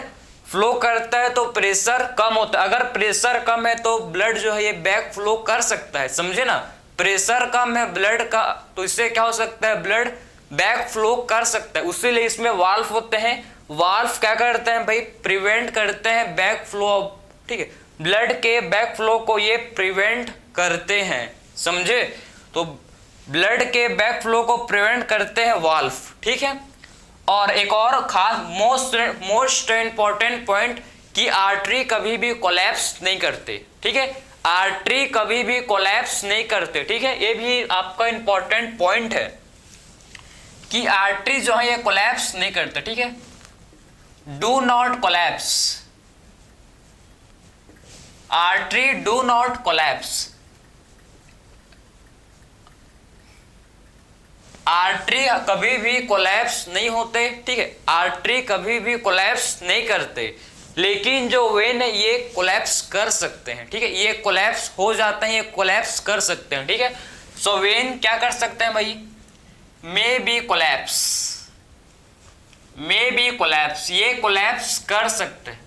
फ्लो करता है तो प्रेशर कम होता है, अगर प्रेशर कम है तो ब्लड जो है ये बैक फ्लो कर सकता है, समझे ना। प्रेशर कम है ब्लड का तो इससे क्या हो सकता है, ब्लड बैक फ्लो कर सकता है, उसीलिए इसमें वाल्व होते हैं। वाल्व क्या करते हैं भाई, प्रिवेंट करते हैं बैक फ्लो, ठीक है, ब्लड के बैक फ्लो को ये प्रिवेंट करते हैं, समझे। तो ब्लड के बैक फ्लो को प्रिवेंट करते हैं वाल्व, ठीक है। और एक और खास मोस्ट इंपॉर्टेंट पॉइंट कि आर्टरी कभी भी कोलैप्स नहीं करते, ठीक है, आर्टरी कभी भी कोलैप्स नहीं करते, ठीक है। ये भी आपका इंपॉर्टेंट पॉइंट है कि आर्टरी जो है ये कोलैप्स नहीं करते, ठीक है, do not collapse, artery do not collapse, artery कभी भी कोलैप्स नहीं होते, ठीक है, आर्टरी कभी भी कोलैप्स नहीं करते, लेकिन जो वेन है ये कोलैप्स कर सकते हैं, ठीक है, ये कोलैप्स हो जाते हैं, ये कोलैप्स कर सकते हैं, ठीक है। सो वेन क्या कर सकते हैं भाई, may be collapse, may be collapse, ये कोलैप्स कर सकते हैं,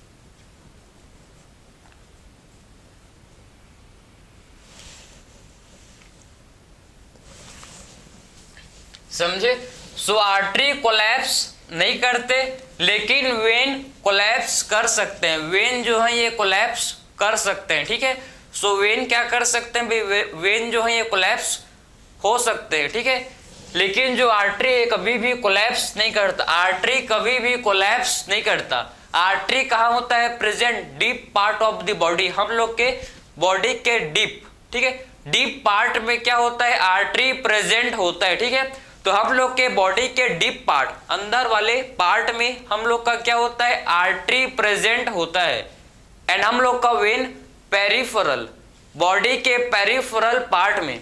समझे। सो आर्टरी कोलैप्स नहीं करते, लेकिन वेन कोलैप्स कर सकते हैं, वेन जो है ये कोलैप्स कर सकते हैं, ठीक है। सो वेन क्या कर सकते हैं भाई, वेन जो है ये कोलैप्स हो सकते हैं, ठीक है, लेकिन जो आर्टरी है कभी भी कोलैप्स नहीं करता, आर्टरी कभी भी कोलैप्स नहीं करता। आर्टरी कहाँ होता है, present deep part of the body, हम लोग के बॉडी के डीप, ठीक है, डीप पार्ट में क्या होता है, आर्टरी प्रेजेंट होता है, ठीक है। तो हम लोग के बॉडी के डीप पार्ट, अंदर वाले पार्ट में हम लोग का क्या होता है, आर्टरी प्रेजेंट होता है। एंड हम लोग का वेन पेरिफेरल, बॉडी के पेरिफेरल पार्ट में,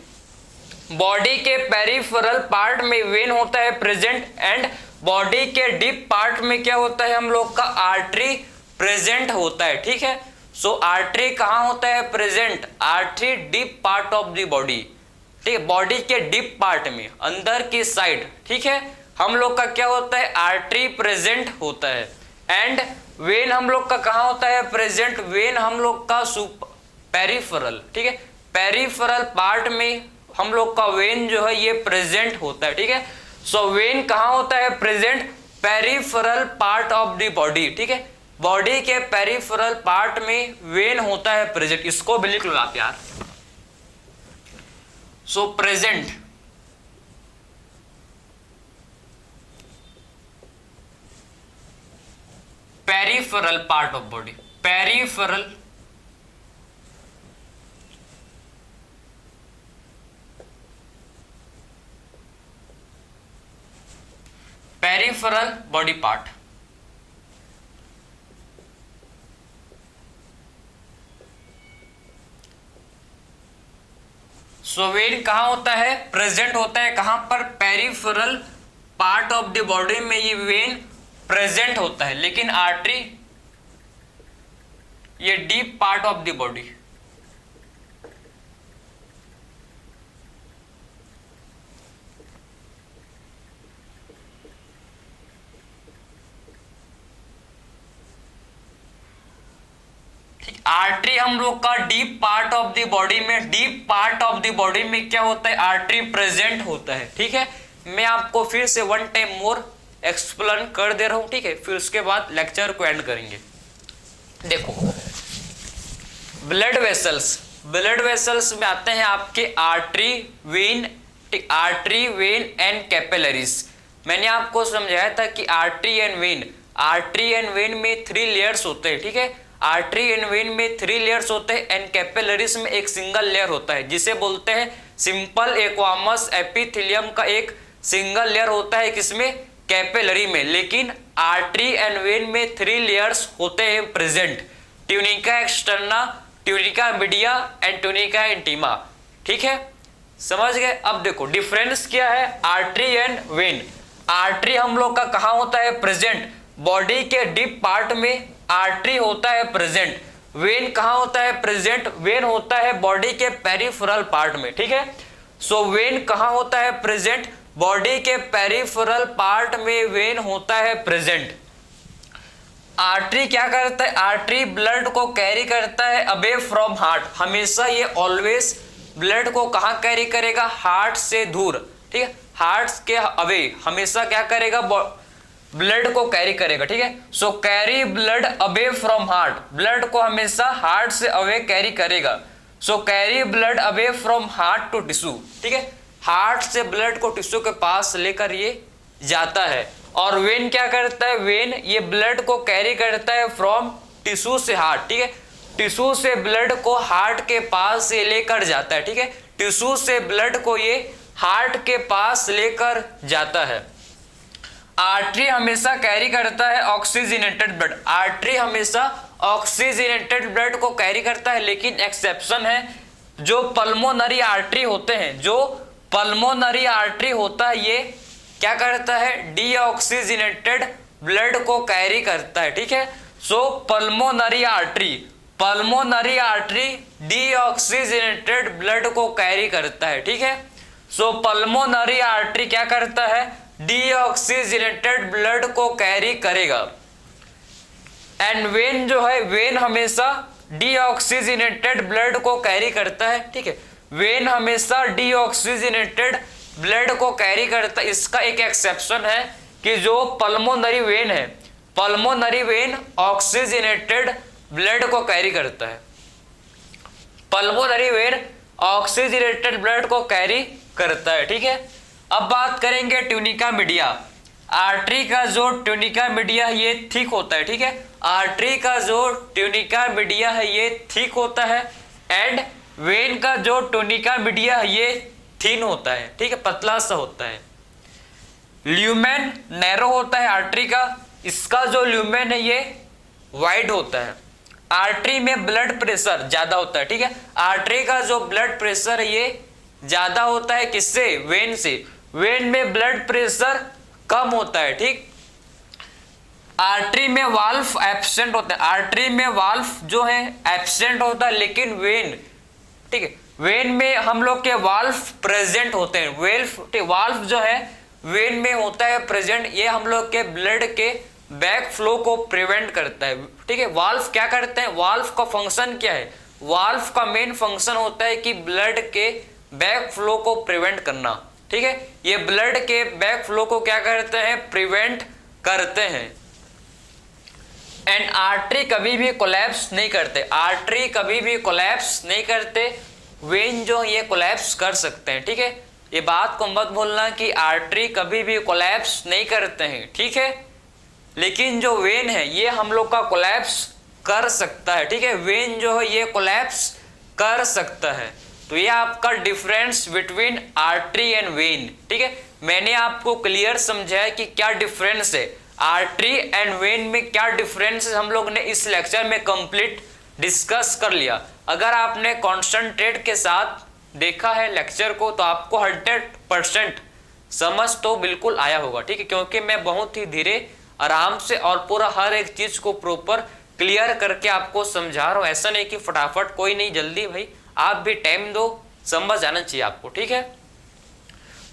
बॉडी के पेरिफेरल पार्ट में वेन होता है प्रेजेंट, एंड बॉडी के डीप पार्ट में क्या होता है, हम लोग का आर्टरी प्रेजेंट होता है, ठीक है। सो आर्टरी कहाँ होता है present, artery deep part of the body, ठीक है, बॉडी के डीप पार्ट में अंदर की साइड, ठीक है, हम लोग का क्या होता है, आर्टरी प्रेजेंट होता है। एंड वेन हम लोग का कहाँ होता है प्रेजेंट, वेन हम लोग का पेरिफेरल, ठीक है, पेरिफेरल पार्ट में हम लोग का वेन जो है ये प्रेजेंट होता है, ठीक है। सो वेन कहाँ होता है present, peripheral part of the body, ठीक है, बॉडी के पेरिफेरल पार्ट में वेन होता है प्रेजेंट, इसको भी लिख लो आप यार। So present, peripheral part of body, peripheral peripheral body part, so vein कहाँ होता है प्रेजेंट होता है, कहां पर, peripheral part of the body में ये वेन प्रेजेंट होता है, लेकिन आर्टरी ये deep part of the body, artery हम लोग का deep part of the body में, deep part of the body में क्या होता है, आर्टरी प्रेजेंट होता है, ठीक है। मैं आपको फिर से वन टाइम मोर एक्सप्लेन कर दे रहा हूं, ठीक है, फिर उसके बाद लेक्चर को एंड करेंगे। देखो ब्लड वेसल्स, ब्लड वेसल्स में आते हैं आपके artery, when, artery, when and capillaries. मैंने आपको समझाया था कि आर्टरी एंड वेन में 3 लेयर्स होते हैं, ठीक है। आर्टरी एंड वेन में 3 लेयर्स होते हैं एंड कैपिलरीज में एक सिंगल लेयर होता है जिसे बोलते हैं सिंपल एक्वामस एपिथेलियम का एक सिंगल लेयर होता है किसमें, कैपिलरी में। लेकिन आर्टरी एंड वेन में 3 लेयर्स होते हैं present, tunica externa, tunica media and tunica intima, ठीक है, समझ गए। अब देखो डिफरेंस क्या है आर्टरी एंड वेन। आर्टरी हम लोग का कहाँ होता है, प्रेजेंट, बॉडी के डीप पार्ट में आर्टरी होता है प्रेजेंट। वेन कहाँ होता है प्रेजेंट, वेन होता है बॉडी के पेरिफेरल पार्ट में, ठीक है। सो वेन कहाँ होता है प्रेजेंट, बॉडी के पेरिफेरल पार्ट में वेन होता है प्रेजेंट। आर्टरी क्या करता है, आर्टरी ब्लड को कैरी करता है अवे फ्रॉम हार्ट, हमेशा ये ऑलवेज ब्लड को कहाँ कैरी करेगा, हार्ट से दूर, ठीक है, हार्ट के अवे हमेशा क्या करेगा, ब्लड को कैरी करेगा, ठीक है। So carry blood away from heart, blood को हमेशा हार्ट से अवे कैरी करेगा। So carry blood away from heart to tissue, ठीक है, हार्ट से ब्लड को टिश्यू के पास लेकर ये जाता है। और वेन क्या करता है, वेन ये ब्लड को कैरी करता है फ्रॉम टिश्यू से हार्ट, ठीक है, टिश्यू से ब्लड को हार्ट के पास से लेकर जाता है, ठीक है, टिश्यू से ब्लड को ये हार्ट के पास लेकर जाता है। आर्टरी हमेशा कैरी करता है ऑक्सीजनेटेड ब्लड, आर्टरी हमेशा ऑक्सीजनेटेड ब्लड को कैरी करता है, लेकिन एक्सेप्शन है जो पल्मोनरी आर्टरी होते हैं, जो पल्मोनरी आर्टरी होता है ये क्या करता है, डीऑक्सीजनेटेड ब्लड को कैरी करता है, ठीक है। सो पल्मोनरी आर्टरी डीऑक्सीजनेटेड ब्लड को कैरी करता है, ठीक है। सो पल्मोनरी आर्टरी क्या करता है, डीऑक्सीजनेटेड ब्लड को कैरी करेगा। एंड वेन जो है, वेन हमेशा डीऑक्सीजनेटेड ब्लड को कैरी करता है, ठीक है, वेन हमेशा डीऑक्सीजनेटेड ब्लड को कैरी करता है। इसका एक एक्सेप्शन है कि जो पल्मोनरी वेन है, पल्मोनरी वेन ऑक्सीजनेटेड ब्लड को कैरी करता है, पल्मोनरी वेन ऑक्सीजनेटेड ब्लड को कैरी करता है, ठीक है। अब बात करेंगे ट्यूनिका मीडिया। आर्टरी का जो ट्यूनिका मीडिया ये थिक होता है, ठीक है, आर्टरी का जो ट्यूनिका मीडिया है ये थिक होता है एंड वेन का जो ट्यूनिका मीडिया है ये थिन होता है, ठीक है, पतला सा होता है। ल्यूमेन नैरो होता है आर्टरी का, इसका जो ल्यूमेन है ये वाइड होता है। आर्टरी में ब्लड प्रेशर ज्यादा होता है, ठीक है, आर्टरी का जो ब्लड प्रेशर है ये ज्यादा होता है किससे, वेन से, वेन में ब्लड प्रेशर कम होता है, ठीक। आर्टरी में वाल्व एब्सेंट होता है, आर्टरी में वाल्व जो है एब्सेंट होता है, लेकिन वेन, ठीक है, वेन में हम लोग के वाल्व प्रेजेंट होते हैं। वाल्व जो है वेन में होता है प्रेजेंट, ये हम लोग के ब्लड के बैक फ्लो को प्रिवेंट करता है, ठीक है। वाल्व क्या करते हैं, वाल्व का फंक्शन क्या है, वाल्व का मेन फंक्शन होता है कि ब्लड के बैक फ्लो को प्रिवेंट करना, ठीक है, ये ब्लड के बैक फ्लो को क्या करते हैं, प्रिवेंट करते हैं। एंड आर्टरी कभी भी कोलैप्स नहीं करते, आर्टरी कभी भी कोलैप्स नहीं करते, वेन जो ये कोलैप्स कर सकते हैं, ठीक है, ये बात को मत भूलना कि आर्टरी कभी भी कोलैप्स नहीं करते हैं, ठीक है, लेकिन जो वेन है ये हम लोग का कोलैप्स कर सकता है, ठीक है, वेन जो है ये कोलैप्स कर सकता है। तो ये आपका difference between artery and when, ठीक है, मैंने आपको क्लियर समझाया कि क्या डिफरेंस है, आर्टरी एंड वेन में क्या डिफरेंस है, हम लोग ने इस लेक्चर में कंप्लीट डिस्कस कर लिया। अगर आपने कॉन्सेंट्रेट के साथ देखा है लेक्चर को तो आपको 100% समझ तो बिल्कुल आया होगा, ठीक है, क्योंकि मैं बहुत ही धीरे आराम से और पूरा हर एक चीज को प्रॉपर क्लियर करके आपको समझा रहा हूँ। ऐसा नहीं कि फटाफट, कोई नहीं, जल्दी भाई, आप भी टाइम दो, समझ आना चाहिए आपको, ठीक है।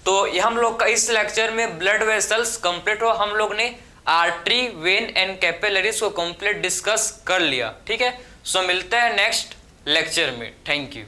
तो ये हम लोग का इस लेक्चर में ब्लड वेसल्स कंप्लीट हुआ, हम लोग ने आर्टरी, वेन एंड कैपिलरीज को कंप्लीट डिस्कस कर लिया, ठीक है। सो मिलते हैं नेक्स्ट लेक्चर में, थैंक यू।